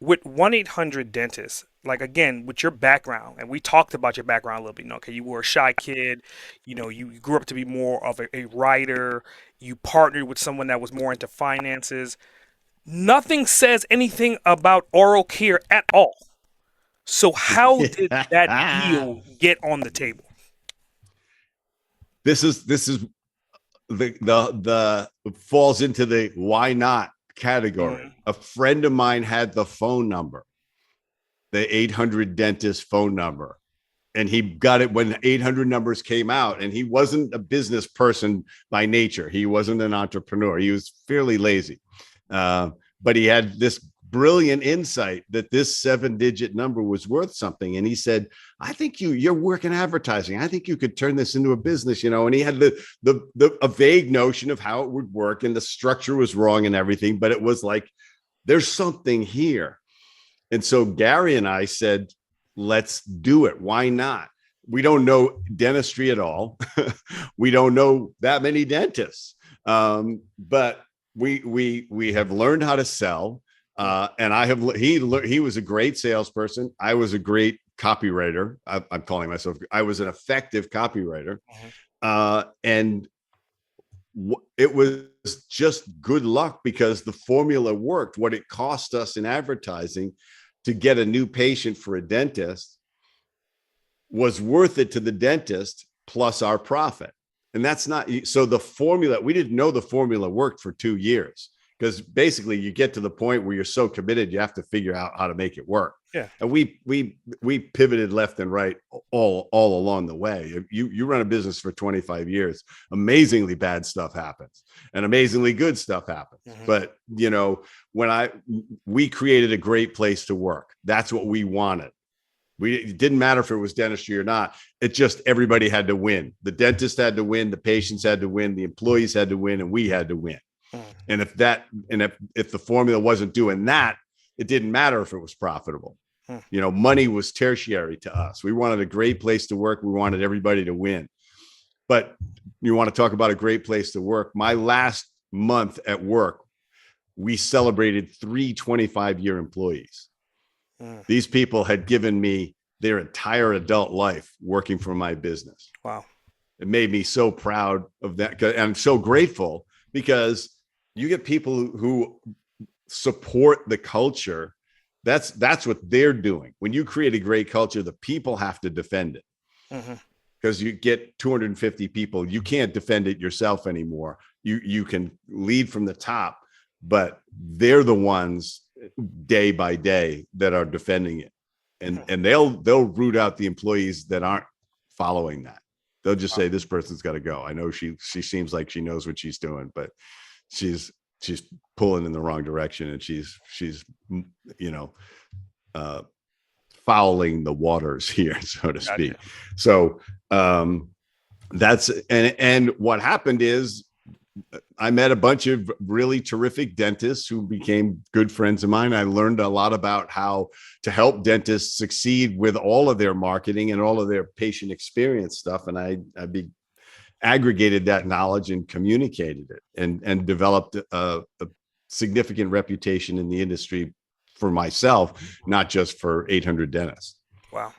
with 1-800 dentists, like again, with your background, and we talked about your background a little bit, okay, you were a shy kid, you grew up to be more of a writer, you partnered with someone that was more into finances. Nothing says anything about oral care at all. So how did that deal get on the table? This is the falls into the why not category. Mhm. A friend of mine had the phone number, the 800 dentist phone number, and he got it when 800 numbers came out. And he wasn't a business person by nature. He wasn't an entrepreneur. He was fairly lazy. Uh, but he had this brilliant insight that this 7-digit number was worth something. And he said, I think you're working advertising. I think you could turn this into a business, And he had a vague notion of how it would work, and the structure was wrong and everything. But it was like, there's something here. And so Gary and I said, let's do it. Why not? We don't know dentistry at all. We don't know that many dentists, but we have learned how to sell. And he was a great salesperson. I was a great copywriter. I'm calling myself. I was an effective copywriter, Mhm. and it was just good luck because the formula worked. What it cost us in advertising to get a new patient for a dentist was worth it to the dentist plus our profit. And that's not so the formula, we didn't know the formula worked for 2 years, because basically you get to the point where you're so committed, you have to figure out how to make it work. Yeah. And we pivoted left and right all along the way. You run a business for 25 years, amazingly bad stuff happens and amazingly good stuff happens. Mhm. But when we created a great place to work, that's what we wanted. It didn't matter if it was dentistry or not. It just, everybody had to win. The dentist had to win, the patients had to win, the employees had to win, and we had to win. Mhm. And if the formula wasn't doing that, it didn't matter if it was profitable. Mhm. Money was tertiary to us. We wanted a great place to work. We wanted everybody to win. But you want to talk about a great place to work? My last month at work, we celebrated 3 25-year employees. Mhm. These people had given me their entire adult life working for my business. Wow. It made me so proud of that. And I'm so grateful because you get people who support the culture. That's what they're doing. When you create a great culture, the people have to defend it, Mhm. because you get 250 people. You can't defend it yourself anymore. You can lead from the top, but they're the ones day by day that are defending it. and Mhm. and they'll root out the employees that aren't following that. They'll just Wow. say, this person's got to go. I know she seems like she knows what she's doing, but she's she's pulling in the wrong direction, and she's you know uh fouling the waters here, so to Gotcha. speak. So that's and what happened is I met a bunch of really terrific dentists who became good friends of mine. I learned a lot about how to help dentists succeed with all of their marketing and all of their patient experience stuff. And I aggregated that knowledge and communicated it, and developed a significant reputation in the industry for myself, not just for 800 dentists. Wow.